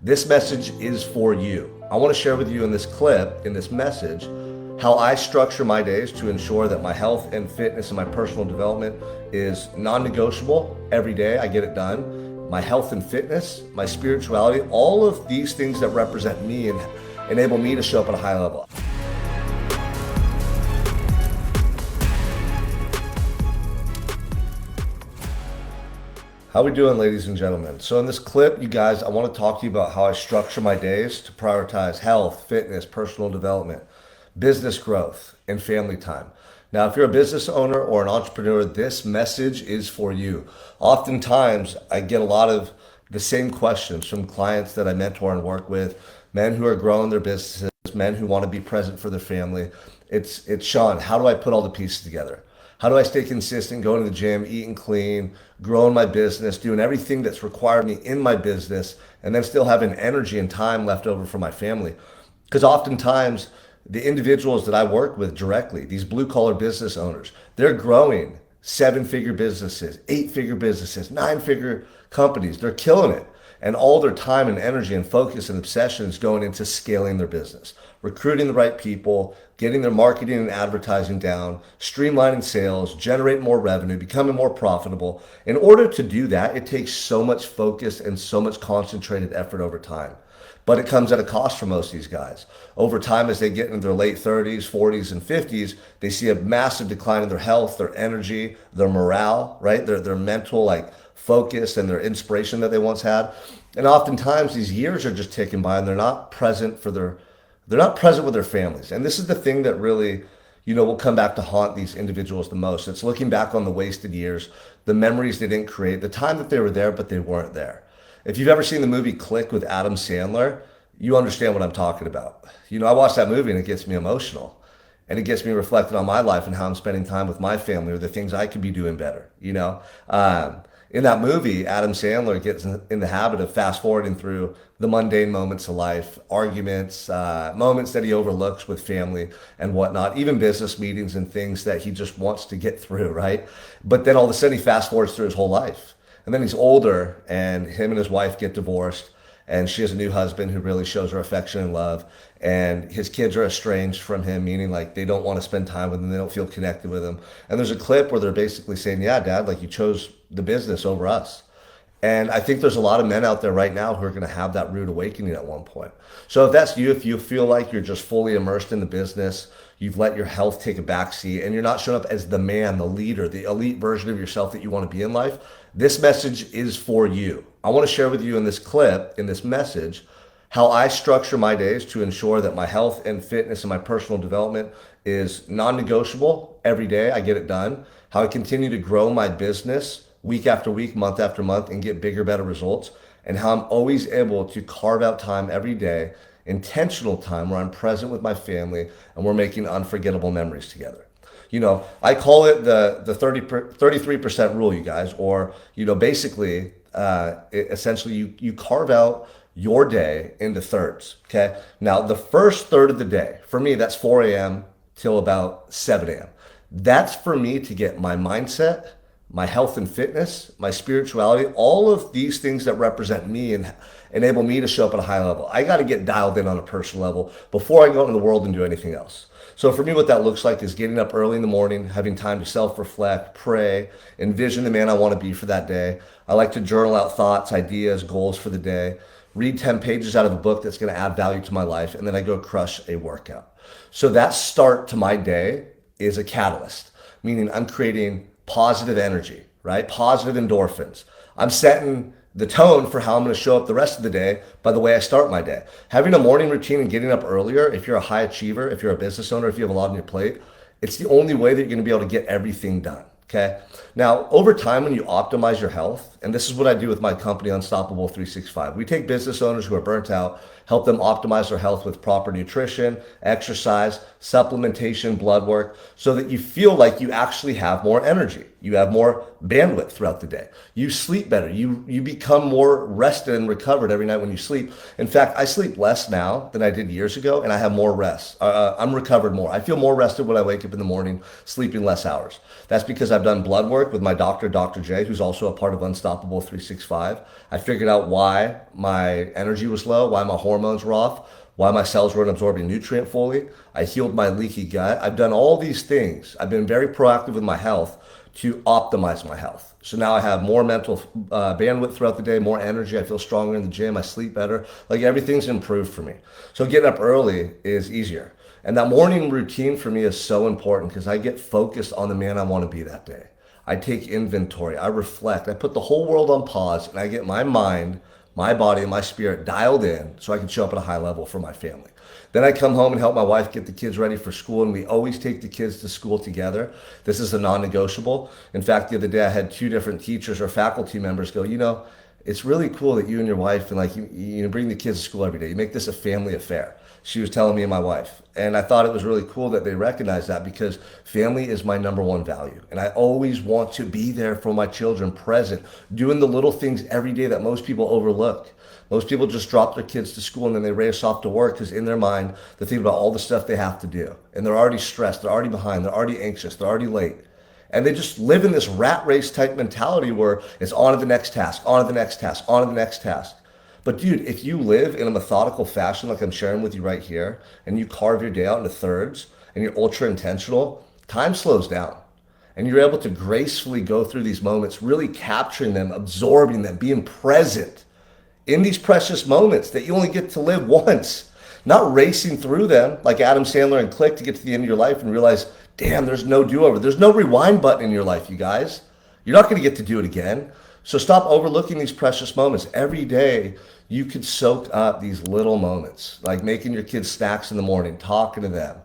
This message is for you. I want to share with you in this clip, in this message, how I structure my days to ensure that my health and fitness and my personal development is non-negotiable. Every day I get it done. My health and fitness, my spirituality, all of these things that represent me and enable me to show up at a high level. How we doing, ladies and gentlemen? So in this clip, you guys, I want to talk to you about how I structure my days to prioritize health, fitness, personal development, business growth, and family time. Now, if you're a business owner or an entrepreneur, this message is for you. Oftentimes, I get a lot of the same questions from clients that I mentor and work with, men who are growing their businesses, men who want to be present for their family. It's Sean, how do I put all the pieces together? How do I stay consistent, going to the gym, eating clean, growing my business, doing everything that's required me in my business, and then still having energy and time left over for my family? Because oftentimes, the individuals that I work with directly, these blue collar business owners, they're growing 7-figure businesses, 8-figure businesses, 9-figure companies. They're killing it. And all their time and energy and focus and obsession is going into scaling their business, recruiting the right people, getting their marketing and advertising down, streamlining sales, generating more revenue, becoming more profitable. In order to do that, it takes so much focus and so much concentrated effort over time. But it comes at a cost for most of these guys. Over time, as they get into their late 30s, 40s, and 50s, they see a massive decline in their health, their energy, their morale, right? Their mental focus and their inspiration that they once had. And oftentimes these years are just ticking by and they're not present with their families. And this is the thing that really, will come back to haunt these individuals the most. It's looking back on the wasted years, the memories they didn't create, the time that they were there, but they weren't there. If you've ever seen the movie Click with Adam Sandler, you understand what I'm talking about. I watch that movie and it gets me emotional. And it gets me reflecting on my life and how I'm spending time with my family or the things I could be doing better. In that movie, Adam Sandler gets in the habit of fast forwarding through the mundane moments of life, arguments, moments that he overlooks with family and whatnot, even business meetings and things that he just wants to get through, right? But then all of a sudden he fast forwards through his whole life. And then he's older and him and his wife get divorced and she has a new husband who really shows her affection and love. And his kids are estranged from him, meaning they don't want to spend time with him. They don't feel connected with him. And there's a clip where they're basically saying, yeah, Dad, you chose the business over us. And I think there's a lot of men out there right now who are going to have that rude awakening at one point. So if that's you, if you feel like you're just fully immersed in the business, you've let your health take a backseat and you're not showing up as the man, the leader, the elite version of yourself that you want to be in life, this message is for you. I want to share with you in this clip, in this message, how I structure my days to ensure that my health and fitness and my personal development is non-negotiable. Every day I get it done. How I continue to grow my business week after week, month after month, and get bigger, better results. And how I'm always able to carve out time every day, intentional time where I'm present with my family and we're making unforgettable memories together. I call it the 33% rule, you guys, or, basically, essentially you carve out your day into thirds, okay? Now, the first third of the day, for me, that's 4 a.m. till about 7 a.m. That's for me to get my mindset, my health and fitness, my spirituality, all of these things that represent me and enable me to show up at a high level. I got to get dialed in on a personal level before I go into the world and do anything else. So for me, what that looks like is getting up early in the morning, having time to self-reflect, pray, envision the man I want to be for that day. I like to journal out thoughts, ideas, goals for the day, read 10 pages out of a book that's going to add value to my life, and then I go crush a workout. So that start to my day is a catalyst, meaning I'm creating positive energy, right? Positive endorphins. I'm setting the tone for how I'm going to show up the rest of the day by the way I start my day. Having a morning routine and getting up earlier, if you're a high achiever, if you're a business owner, if you have a lot on your plate, it's the only way that you're going to be able to get everything done. Okay. Now, over time, when you optimize your health, and this is what I do with my company, Unstoppable 365, we take business owners who are burnt out, help them optimize their health with proper nutrition, exercise, supplementation, blood work, so that you feel like you actually have more energy. You have more bandwidth throughout the day. You sleep better. You become more rested and recovered every night when you sleep. In fact, I sleep less now than I did years ago, and I have more rest. I'm recovered more. I feel more rested when I wake up in the morning, sleeping less hours. That's because I've done blood work with my doctor, Dr. J, who's also a part of Unstoppable Unstoppable 365. I figured out why my energy was low, why my hormones were off, why my cells weren't absorbing nutrient fully. I healed my leaky gut. I've done all these things. I've been very proactive with my health to optimize my health. So now I have more mental bandwidth throughout the day, more energy. I feel stronger in the gym. I sleep better. Like everything's improved for me. So getting up early is easier. And that morning routine for me is so important because I get focused on the man I want to be that day. I take inventory. I reflect. I put the whole world on pause and I get my mind, my body, and my spirit dialed in so I can show up at a high level for my family. Then I come home and help my wife get the kids ready for school, and we always take the kids to school together. This is a non-negotiable. In fact, the other day I had two different teachers or faculty members go, it's really cool that you and your wife and like you bring the kids to school every day. You make this a family affair. She was telling me and my wife. And I thought it was really cool that they recognized that because family is my number one value. And I always want to be there for my children, present, doing the little things every day that most people overlook. Most people just drop their kids to school and then they race off to work because in their mind, they're thinking about all the stuff they have to do. And they're already stressed, they're already behind, they're already anxious, they're already late. And they just live in this rat race type mentality where it's on to the next task, on to the next task, on to the next task. But dude, if you live in a methodical fashion like I'm sharing with you right here, and you carve your day out into thirds, and you're ultra intentional, time slows down. And you're able to gracefully go through these moments, really capturing them, absorbing them, being present in these precious moments that you only get to live once. Not racing through them like Adam Sandler and Click to get to the end of your life and realize, damn, there's no do-over. There's no rewind button in your life, you guys. You're not going to get to do it again. So stop overlooking these precious moments. Every day, you could soak up these little moments, like making your kids snacks in the morning, talking to them,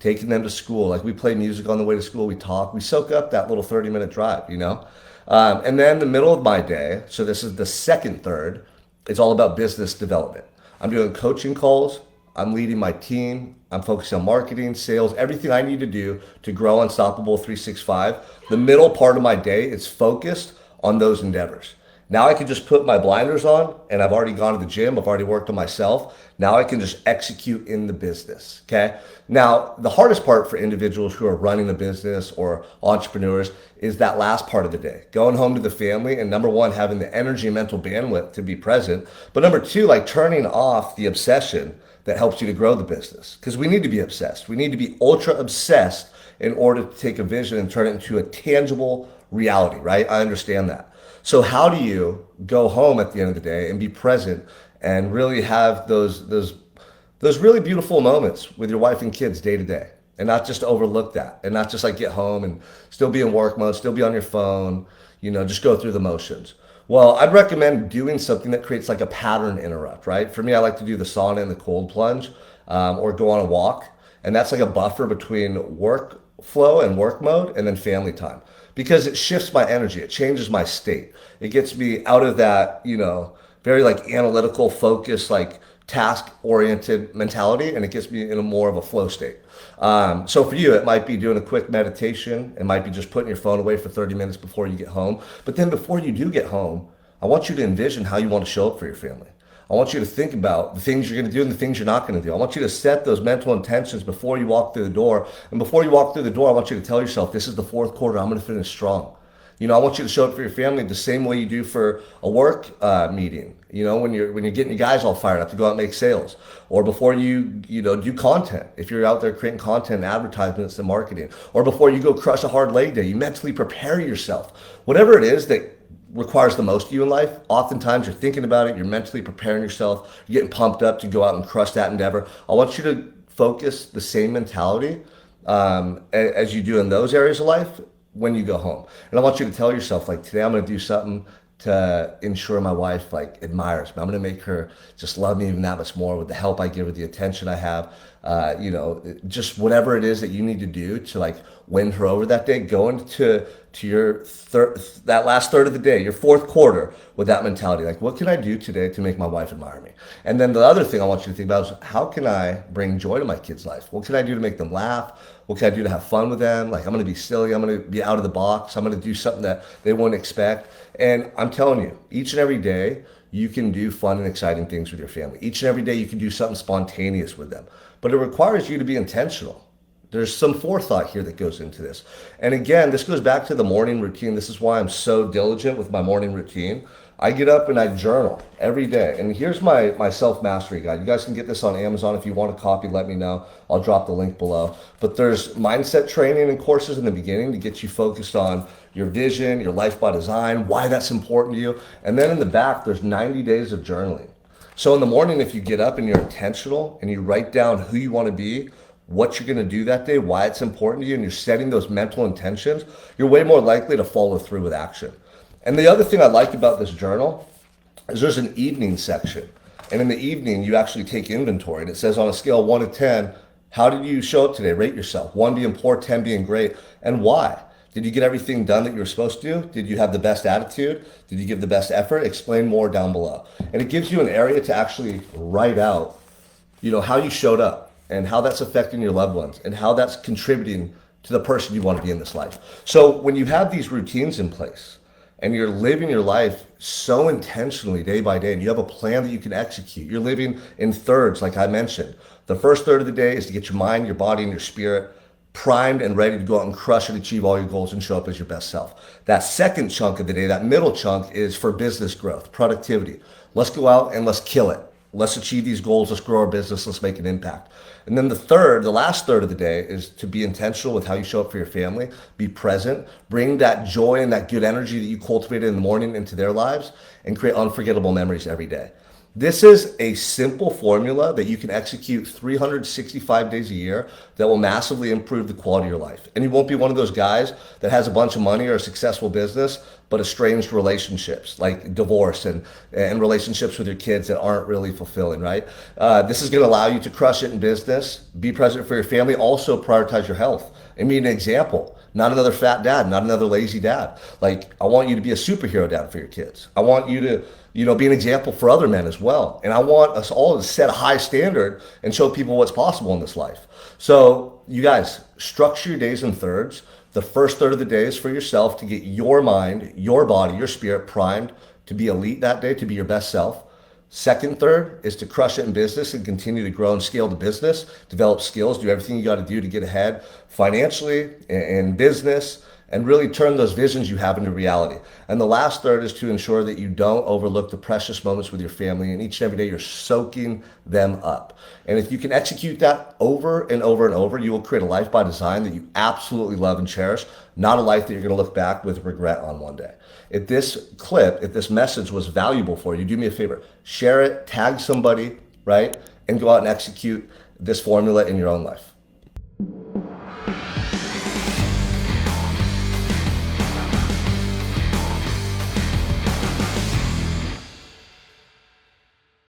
taking them to school. Like we play music on the way to school, we talk, we soak up that little 30-minute drive, And then the middle of my day, so this is the second third, it's all about business development. I'm doing coaching calls. I'm leading my team. I'm focusing on marketing, sales, everything I need to do to grow Unstoppable 365. The middle part of my day is focused on those endeavors. Now I can just put my blinders on and I've already gone to the gym. I've already worked on myself. Now I can just execute in the business. Okay. Now, the hardest part for individuals who are running a business or entrepreneurs is that last part of the day, going home to the family and number one, having the energy and mental bandwidth to be present. But number two, like turning off the obsession that helps you to grow the business. Because we need to be obsessed. We need to be ultra obsessed in order to take a vision and turn it into a tangible reality, right? I understand that. So how do you go home at the end of the day and be present and really have those really beautiful moments with your wife and kids day to day and not just overlook that and not just like get home and still be in work mode, still be on your phone, just go through the motions. Well, I'd recommend doing something that creates like a pattern interrupt, right? For me, I like to do the sauna and the cold plunge or go on a walk. And that's like a buffer between work flow and work mode and then family time because it shifts my energy. It changes my state. It gets me out of that, very like analytical focus, like task oriented mentality. And it gets me in a more of a flow state. So for you, it might be doing a quick meditation. It might be just putting your phone away for 30 minutes before you get home. But then before you do get home, I want you to envision how you want to show up for your family. I want you to think about the things you're going to do and the things you're not going to do. I want you to set those mental intentions before you walk through the door. And before you walk through the door, I want you to tell yourself, this is the fourth quarter. I'm going to finish strong. I want you to show up for your family the same way you do for a work meeting. When you're getting your guys all fired up to go out and make sales, or before you do content. If you're out there creating content, advertisements, and marketing, or before you go crush a hard leg day, you mentally prepare yourself. Whatever it is that requires the most of you in life, oftentimes you're thinking about it, you're mentally preparing yourself, you're getting pumped up to go out and crush that endeavor. I want you to focus the same mentality as you do in those areas of life when you go home. And I want you to tell yourself, like, today I'm going to do something to ensure my wife like admires me. I'm going to make her just love me even that much more with the help I give her, the attention I have, just whatever it is that you need to do to like win her over that day. Go into your that last third of the day, your fourth quarter with that mentality. Like, what can I do today to make my wife admire me? And then the other thing I want you to think about is how can I bring joy to my kids' life? What can I do to make them laugh? What can I do to have fun with them? Like, I'm going to be silly. I'm going to be out of the box. I'm going to do something that they wouldn't expect. And I'm telling you, each and every day, you can do fun and exciting things with your family. Each and every day, you can do something spontaneous with them. But it requires you to be intentional. There's some forethought here that goes into this. And again, this goes back to the morning routine. This is why I'm so diligent with my morning routine. I get up and I journal every day. And here's my self-mastery guide. You guys can get this on Amazon. If you want a copy, let me know. I'll drop the link below. But there's mindset training and courses in the beginning to get you focused on your vision, your life by design, why that's important to you. And then in the back, there's 90 days of journaling. So in the morning, if you get up and you're intentional and you write down who you want to be, what you're going to do that day, why it's important to you, and you're setting those mental intentions, you're way more likely to follow through with action. And the other thing I like about this journal is there's an evening section. And in the evening, you actually take inventory. And it says on a scale of 1 to 10, how did you show up today? Rate yourself. 1 being poor, 10 being great. And why? Did you get everything done that you were supposed to do? Did you have the best attitude? Did you give the best effort? Explain more down below. And it gives you an area to actually write out, how you showed up and how that's affecting your loved ones and how that's contributing to the person you want to be in this life. So when you have these routines in place, and you're living your life so intentionally day by day, and you have a plan that you can execute. You're living in thirds, like I mentioned. The first third of the day is to get your mind, your body, and your spirit primed and ready to go out and crush and achieve all your goals and show up as your best self. That second chunk of the day, that middle chunk, is for business growth, productivity. Let's go out and let's kill it. Let's achieve these goals. Let's grow our business. Let's make an impact. And then the last third of the day is to be intentional with how you show up for your family, be present, bring that joy and that good energy that you cultivated in the morning into their lives, and create unforgettable memories every day. This is a simple formula that you can execute 365 days a year that will massively improve the quality of your life. And you won't be one of those guys that has a bunch of money or a successful business, but estranged relationships like divorce and relationships with your kids that aren't really fulfilling, right? This is going to allow you to crush it in business, be present for your family, also prioritize your health. And be an example, not another fat dad, not another lazy dad. Like, I want you to be a superhero dad for your kids. I want you to be an example for other men as well. And I want us all to set a high standard and show people what's possible in this life. So you guys, structure your days in thirds. The first third of the day is for yourself to get your mind, your body, your spirit primed to be elite that day, to be your best self. Second third is to crush it in business and continue to grow and scale the business, develop skills, do everything you got to do to get ahead financially in business, and really turn those visions you have into reality. And the last third is to ensure that you don't overlook the precious moments with your family, and each and every day you're soaking them up. And if you can execute that over and over and over, you will create a life by design that you absolutely love and cherish, not a life that you're going to look back with regret on one day. If this message was valuable for you, do me a favor, share it, tag somebody, right? And go out and execute this formula in your own life.